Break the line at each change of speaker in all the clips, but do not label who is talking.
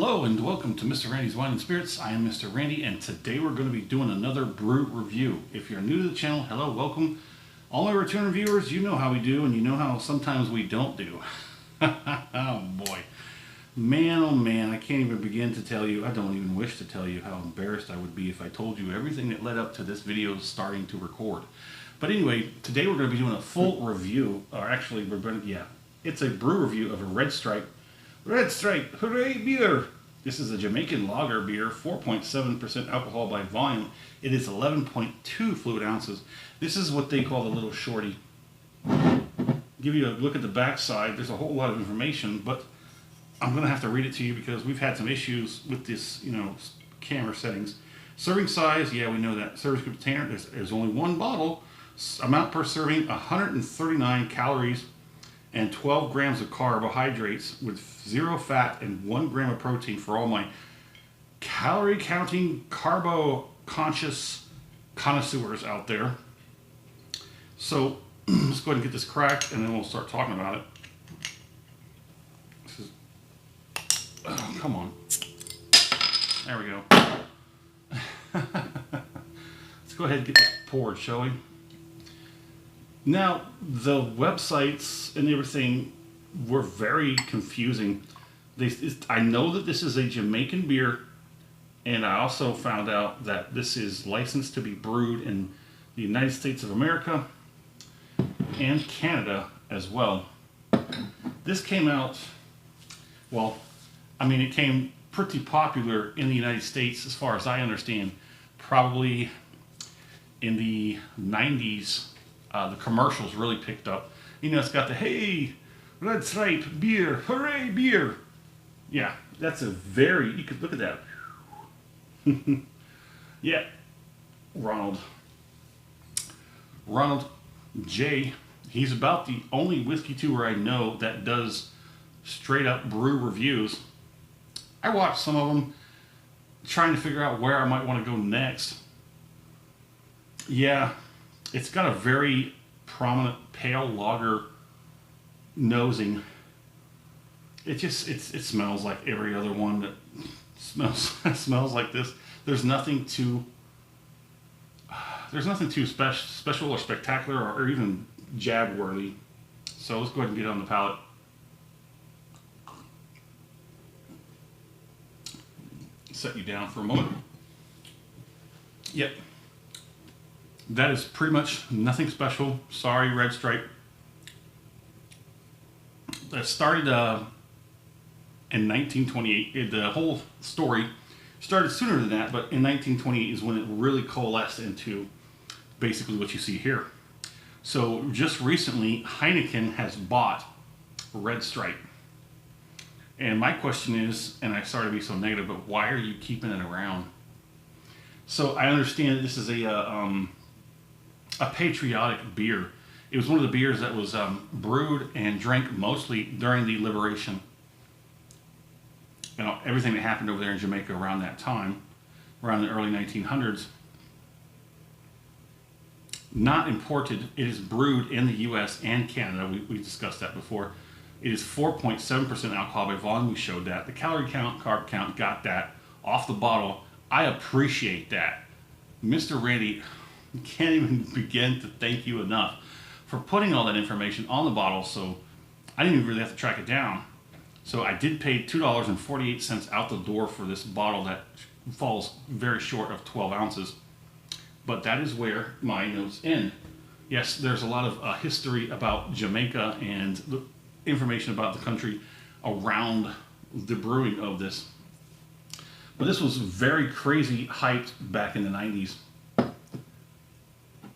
Hello and welcome to Mr. Randy's Wine and Spirits. I am Mr. Randy and today we're going to be doing another brew review. If you're new to the channel, hello, welcome. All my return viewers, you know how we do and you know how sometimes we don't do. Oh boy. Man, oh man, I can't even begin to tell you, I don't even wish to tell you how embarrassed I would be if I told you everything that led up to this video starting to record. But anyway, today we're going to be doing a full review, or actually we're going to, it's a brew review of a Red Stripe, hooray beer! This is a Jamaican lager beer, 4.7% alcohol by volume. It is 11.2 fluid ounces. This is what they call the little shorty. Give you a look at the back side. There's a whole lot of information, but I'm going to have to read it to you because we've had some issues with this, camera settings. Serving size, yeah, we know that. Serving container, there's only one bottle. Amount per serving, 139 calories and 12 grams of carbohydrates with 0 fat and 1 gram of protein for all my calorie counting, carbo conscious connoisseurs out there. So let's go ahead and get this cracked and then we'll start talking about it. This is, oh, come on. There we go. Let's go ahead and get this poured, shall we? Now, the websites and everything were very confusing. I know that this is a Jamaican beer, and I also found out that this is licensed to be brewed in the United States of America and Canada as well. This came out, well, I mean, it came pretty popular in the United States, as far as I understand, probably in the 90s. The commercials really picked up. It's got the, hey, Red Stripe beer, hooray beer. Yeah, that's a very, you could look at that. Yeah, Ronald J. He's about the only whiskey tour I know that does straight up brew reviews. I watched some of them trying to figure out where I might want to go next. Yeah. It's got a very prominent pale lager nosing. It smells like every other one that smells like this. There's nothing too special or spectacular or even jab worthy. So let's go ahead and get it on the palate. Set you down for a moment. Yep. That is pretty much nothing special. Sorry, Red Stripe. That started in 1928. The whole story started sooner than that, but in 1928 is when it really coalesced into basically what you see here. So just recently, Heineken has bought Red Stripe. And my question is, and I sorry to be so negative, but why are you keeping it around? So I understand that this is a patriotic beer. It was one of the beers that was brewed and drank mostly during the liberation. Everything that happened over there in Jamaica around that time, around the early 1900s. Not imported. It is brewed in the U.S. and Canada. We discussed that before. It is 4.7% alcohol by volume. We showed that. The calorie count, carb count, got that off the bottle. I appreciate that. Mr. Randy, can't even begin to thank you enough for putting all that information on the bottle, so I didn't even really have to track it down. So I did pay $2.48 out the door for this bottle that falls very short of 12 ounces. But that is where my notes end. Yes, there's a lot of history about Jamaica and the information about the country around the brewing of this. But this was very crazy hyped back in the 90s.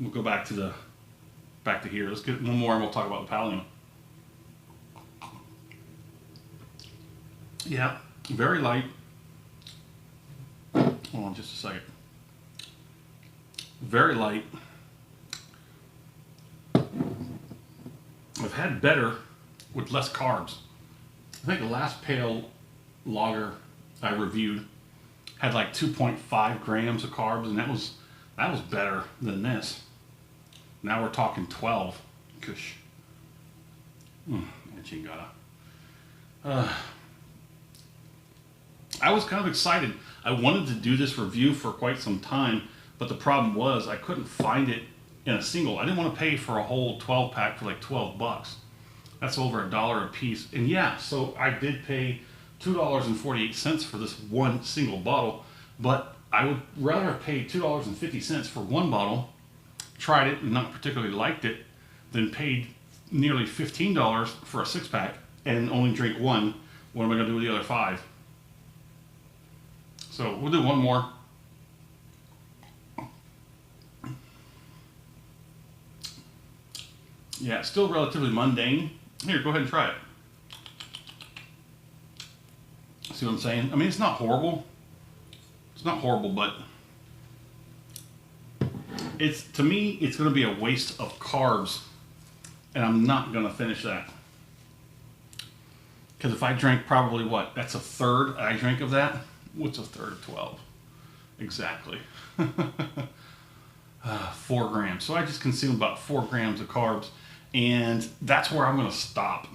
We'll go back to here. Let's get one more and we'll talk about the palading. Yeah, very light. Hold on just a second. Very light. I've had better with less carbs. I think the last pale lager I reviewed had like 2.5 grams of carbs, and that was better than this. Now we're talking 12. Gosh. Chingada. I was kind of excited. I wanted to do this review for quite some time, but the problem was I couldn't find it in a single. I didn't want to pay for a whole 12 pack for like 12 bucks. That's over $1 a piece. And yeah, so I did pay $2.48 for this one single bottle, but I would rather have paid $2.50 for one bottle, tried it and not particularly liked it, than paid nearly $15 for a 6-pack and only drink one. What am I going to do with the other 5? So we'll do one more. Yeah, still relatively mundane. Here, go ahead and try it. See what I'm saying? I mean, it's not horrible. It's not horrible, but it's, to me, it's going to be a waste of carbs, and I'm not going to finish that. Because if I drank probably what? That's a third I drink of that? What's a third of 12? Exactly. 4 grams. So I just consume about 4 grams of carbs, and that's where I'm going to stop.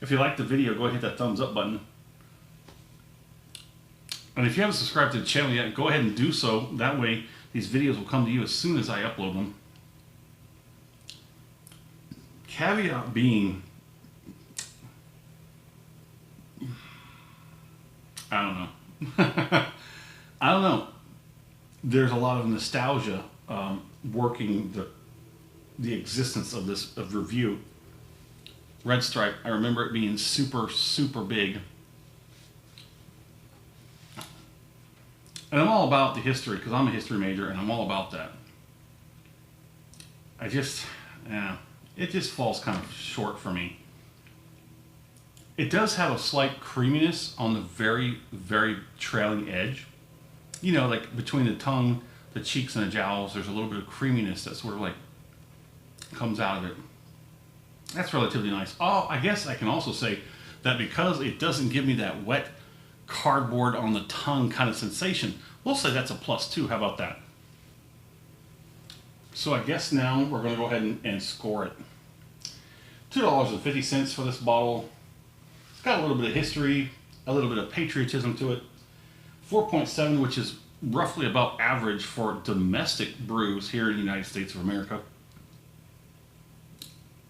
If you like the video, go ahead and hit that thumbs up button. And if you haven't subscribed to the channel yet, go ahead and do so. That way, these videos will come to you as soon as I upload them. Caveat being, I don't know. I don't know. There's a lot of nostalgia working the existence of this review. Red Stripe, I remember it being super, super big. And I'm all about the history because I'm a history major and I'm all about that. I just, yeah, it just falls kind of short for me. It does have a slight creaminess on the very, very trailing edge. You know, like between the tongue, the cheeks, and the jowls, there's a little bit of creaminess that sort of like comes out of it. That's relatively nice. Oh, I guess I can also say that because it doesn't give me that wet cardboard on the tongue kind of sensation, we'll say that's a +2. How about that? So I guess now we're going to go ahead and score it. $2.50 for this bottle. It's got a little bit of history, a little bit of patriotism to it. 4.7, which is roughly about average for domestic brews here in the United States of America.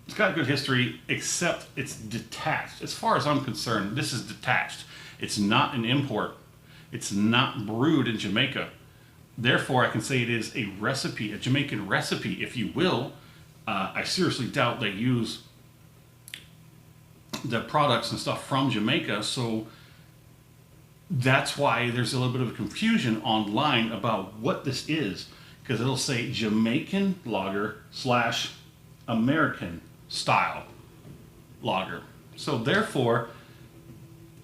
It's got good history, except it's detached. As far as I'm concerned, this is detached. It's not an import. It's not brewed in Jamaica. Therefore, I can say it is a recipe, a Jamaican recipe, if you will. I seriously doubt they use the products and stuff from Jamaica, so that's why there's a little bit of a confusion online about what this is, because it'll say Jamaican lager / American style lager. So therefore,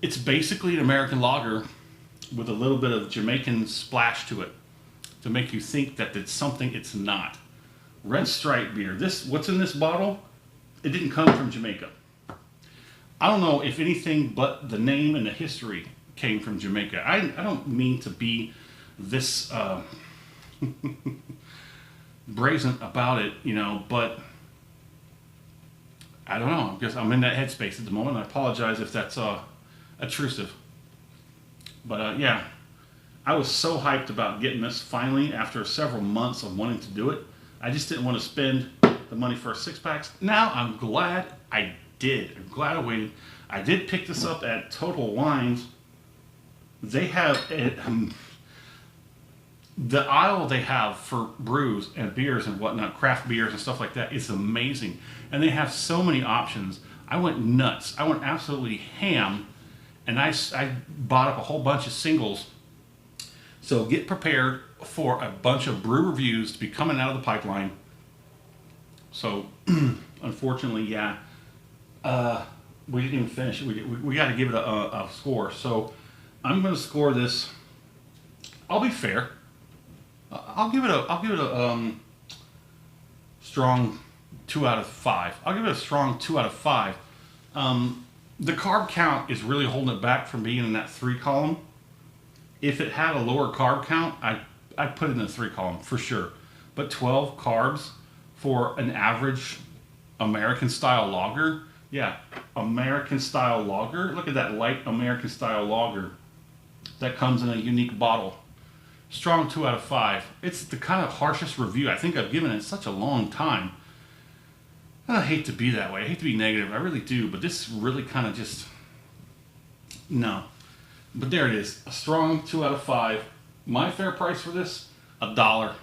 it's basically an American lager with a little bit of Jamaican splash to it to make you think that it's something it's not. Red Stripe beer. What's in this bottle? It didn't come from Jamaica. I don't know if anything but the name and the history came from Jamaica. I don't mean to be this brazen about it, you know, but I don't know. I guess I'm in that headspace at the moment. I apologize if that's intrusive. But yeah, I was so hyped about getting this finally after several months of wanting to do it. I just didn't want to spend the money for 6-packs. Now I'm glad I did. I'm glad I waited. I did pick this up at Total Wines. They have the aisle they have for brews and beers and whatnot, craft beers and stuff like that, is amazing. And they have so many options. I went nuts. I went absolutely ham, and I bought up a whole bunch of singles. So get prepared for a bunch of brew reviews to be coming out of the pipeline. So unfortunately, yeah, we didn't even finish it. We got to give it a score. So I'm going to score this. I'll be fair. I'll give it a strong 2 out of 5. I'll give it a strong 2 out of 5. The carb count is really holding it back from being in that 3 column. If it had a lower carb count, I'd put it in the 3 column for sure. But 12 carbs for an average American style lager, yeah, American style lager. Look at that light American style lager. that comes in a unique bottle. Strong 2 out of 5. It's the kind of harshest review I think I've given in such a long time. I hate to be that way. I hate to be negative. I really do. But this really kind of just... No. But there it is. A strong 2 out of 5. My fair price for this, $1.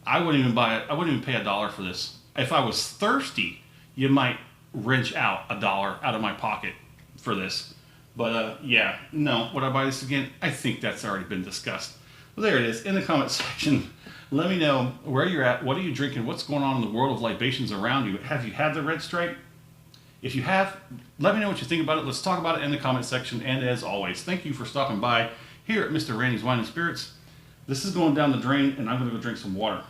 I wouldn't even buy it. I wouldn't even pay $1 for this. If I was thirsty, you might wrench out $1 out of my pocket for this. But yeah, no. Would I buy this again? I think that's already been discussed. Well, there it is. In the comment section, let me know where you're at. What are you drinking? What's going on in the world of libations around you? Have you had the Red Stripe? If you have, let me know what you think about it. Let's talk about it in the comment section. And as always, thank you for stopping by here at Mr. Randy's Wine and Spirits. This is going down the drain, and I'm going to go drink some water.